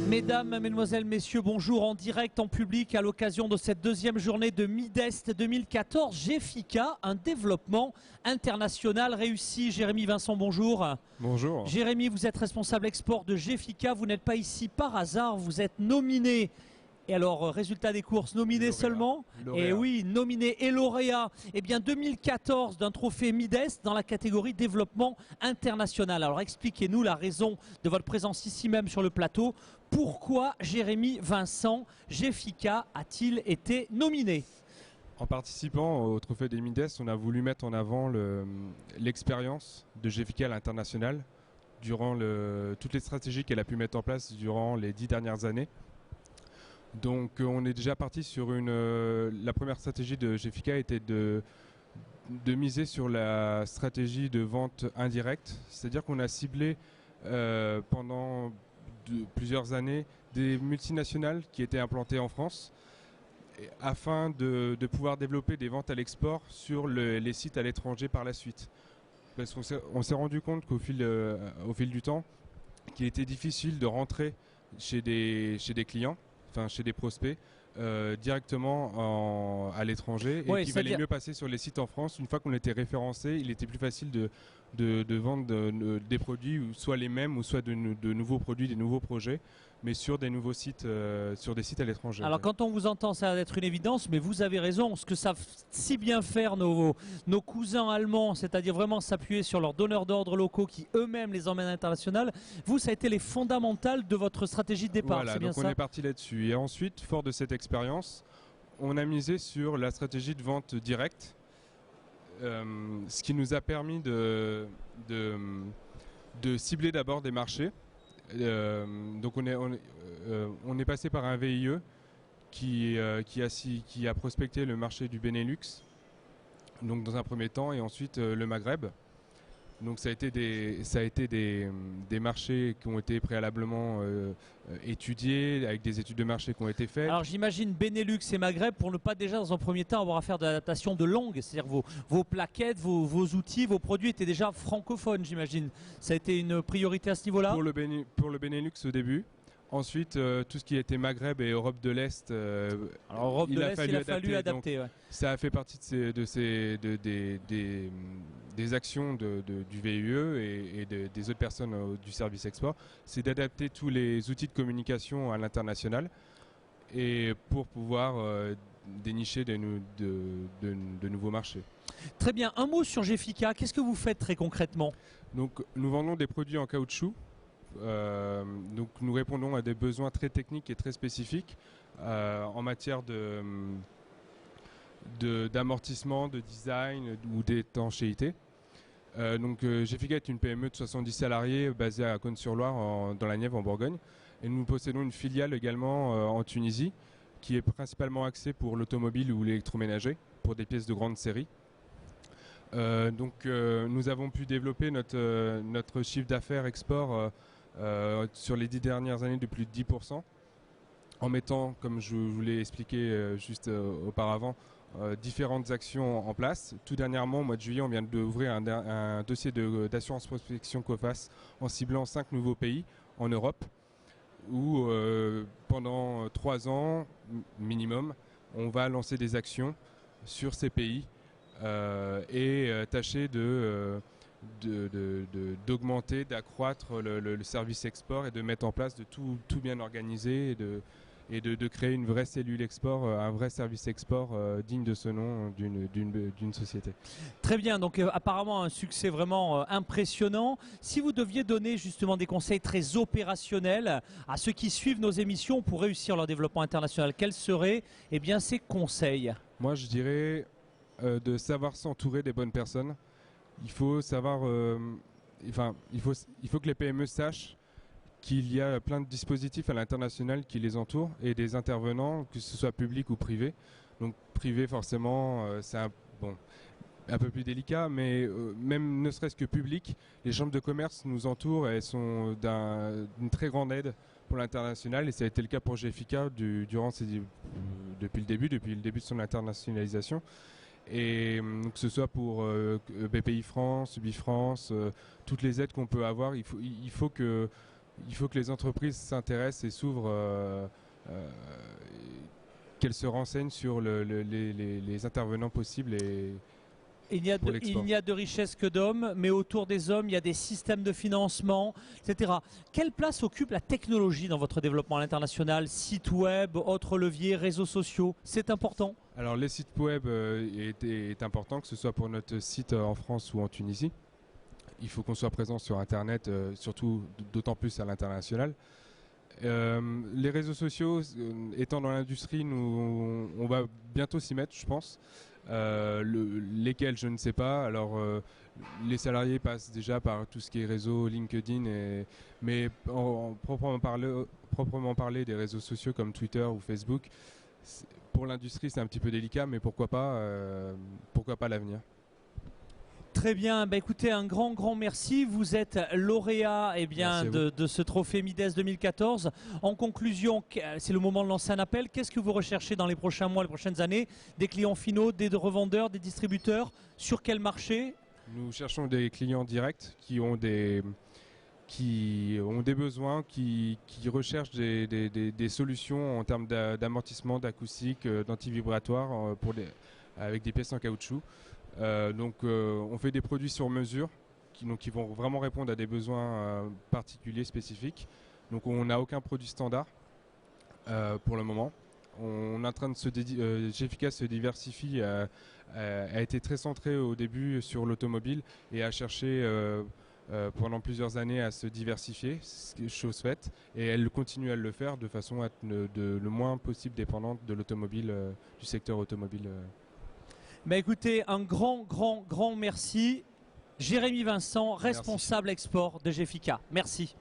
Mesdames, Mesdemoiselles, Messieurs, bonjour en direct, en public, à l'occasion de cette deuxième journée de Midest 2014. GEFICA, un développement international réussi. Jérémy Vincent, bonjour. Bonjour. Jérémy, vous êtes responsable export de GEFICA. Vous n'êtes pas ici par hasard, vous êtes nominé. Et alors, résultat des courses, nominé seulement. Et oui, nominé et lauréat, eh bien 2014 d'un trophée Midest dans la catégorie développement international. Alors expliquez-nous la raison de votre présence ici même sur le plateau. Pourquoi Jérémy Vincent, GEFICA a-t-il été nominé ? En participant au trophée des Midest, on a voulu mettre en avant l'expérience de GEFICA à l'international durant toutes les stratégies qu'elle a pu mettre en place durant les 10 dernières années. Donc on est déjà parti sur la première stratégie de GEFICA était de miser sur la stratégie de vente indirecte, c'est-à-dire qu'on a ciblé pendant plusieurs années des multinationales qui étaient implantées en France afin de pouvoir développer des ventes à l'export sur les sites à l'étranger par la suite. Parce qu'on s'est rendu compte qu'au fil du temps, qu'il était difficile de rentrer chez des clients, enfin chez des prospects, directement à l'étranger, et qu'il valait mieux passer sur les sites en France. Une fois qu'on était référencé, il était plus facile de vendre des produits, soit les mêmes, ou soit de nouveaux produits, des nouveaux projets, mais sur des nouveaux sites, sur des sites à l'étranger. Alors quand on vous entend, ça va être une évidence, mais vous avez raison. Ce que savent si bien faire nos cousins allemands, c'est-à-dire vraiment s'appuyer sur leurs donneurs d'ordre locaux qui eux-mêmes les emmènent à l'international, vous, ça a été les fondamentales de votre stratégie de départ. Voilà, c'est bien donc ça ? On est parti là-dessus. Et ensuite, fort de cette expérience, on a misé sur la stratégie de vente directe, ce qui nous a permis de cibler d'abord des marchés. Donc on est passé par un VIE qui a prospecté le marché du Benelux, donc dans un premier temps, et ensuite le Maghreb. Donc ça a été des marchés qui ont été préalablement étudiés, avec des études de marché qui ont été faites. Alors j'imagine Benelux et Maghreb pour ne pas déjà dans un premier temps avoir à faire de l'adaptation de langue, c'est-à-dire vos plaquettes, vos outils, vos produits étaient déjà francophones, j'imagine. Ça a été une priorité à ce niveau-là ? Pour le Benelux au début. Ensuite, tout ce qui était Maghreb et Europe de l'Est, alors Europe de l'Est, il a fallu adapter. Ouais. Ça a fait partie des actions du VIE et des autres personnes du service export, c'est d'adapter tous les outils de communication à l'international, et pour pouvoir dénicher de nouveaux marchés. Très bien, un mot sur GEFICA, qu'est-ce que vous faites très concrètement ? Donc, nous vendons des produits en caoutchouc. Donc nous répondons à des besoins très techniques et très spécifiques en matière d'amortissement, de design ou d'étanchéité. Donc GEFICA est une PME de 70 salariés basée à Cosne-sur-Loire dans la Nièvre en Bourgogne, et nous possédons une filiale également en Tunisie qui est principalement axée pour l'automobile ou l'électroménager, pour des pièces de grande série. Donc nous avons pu développer notre chiffre d'affaires export sur les 10 dernières années de plus de 10%, en mettant, comme je vous l'ai expliqué juste auparavant, différentes actions en place. Tout dernièrement, au mois de juillet, on vient d'ouvrir un dossier d'assurance prospection COFAS en ciblant 5 nouveaux pays en Europe, où pendant 3 ans minimum, on va lancer des actions sur ces pays et tâcher d'augmenter, d'accroître le service export, et de mettre en place de tout bien organiser, et de créer une vraie cellule export, un vrai service export digne de ce nom d'une société. Très bien, donc apparemment un succès vraiment impressionnant. Si vous deviez donner justement des conseils très opérationnels à ceux qui suivent nos émissions pour réussir leur développement international, quels seraient ces conseils ? Moi, je dirais de savoir s'entourer des bonnes personnes. Il faut savoir, il faut que les PME sachent qu'il y a plein de dispositifs à l'international qui les entourent, et des intervenants, que ce soit public ou privé. Donc privé, forcément, un peu plus délicat, mais même ne serait-ce que public, les chambres de commerce nous entourent et elles sont d'une très grande aide pour l'international, et ça a été le cas pour GFICA depuis le début de son internationalisation. Et que ce soit pour BPI France, Bifrance, toutes les aides qu'on peut avoir, il faut que les entreprises s'intéressent et s'ouvrent, qu'elles se renseignent sur les intervenants possibles. Il n'y a de richesse que d'hommes, mais autour des hommes, il y a des systèmes de financement, etc. Quelle place occupe la technologie dans votre développement à l'international? Site web, autres leviers, réseaux sociaux, c'est important? Alors les sites web est important, que ce soit pour notre site en France ou en Tunisie. Il faut qu'on soit présent sur Internet, surtout d'autant plus à l'international. Les réseaux sociaux, étant dans l'industrie, on va bientôt s'y mettre, je pense. Lesquels, je ne sais pas. Alors, les salariés passent déjà par tout ce qui est réseau, LinkedIn, mais proprement parler des réseaux sociaux comme Twitter ou Facebook, pour l'industrie, c'est un petit peu délicat, mais pourquoi pas l'avenir. Très bien, écoutez, un grand merci. Vous êtes lauréat de ce trophée Mides 2014. En conclusion, c'est le moment de lancer un appel. Qu'est-ce que vous recherchez dans les prochains mois, les prochaines années? Des clients finaux, des revendeurs, des distributeurs? Sur quel marché? Nous cherchons des clients directs qui ont des besoins, qui recherchent des solutions en termes d'amortissement, d'acoustique, d'antivibratoire avec des pièces en caoutchouc. On fait des produits sur mesure qui vont vraiment répondre à des besoins particuliers, spécifiques. Donc on n'a aucun produit standard pour le moment. On est en train de GFICA se diversifie, a été très centré au début sur l'automobile et a cherché pendant plusieurs années à se diversifier, chose faite, et elle continue à le faire de façon à être le moins possible dépendante de l'automobile, du secteur automobile. Écoutez, un grand merci. Jérémy Vincent, responsable export de GFICA. Merci.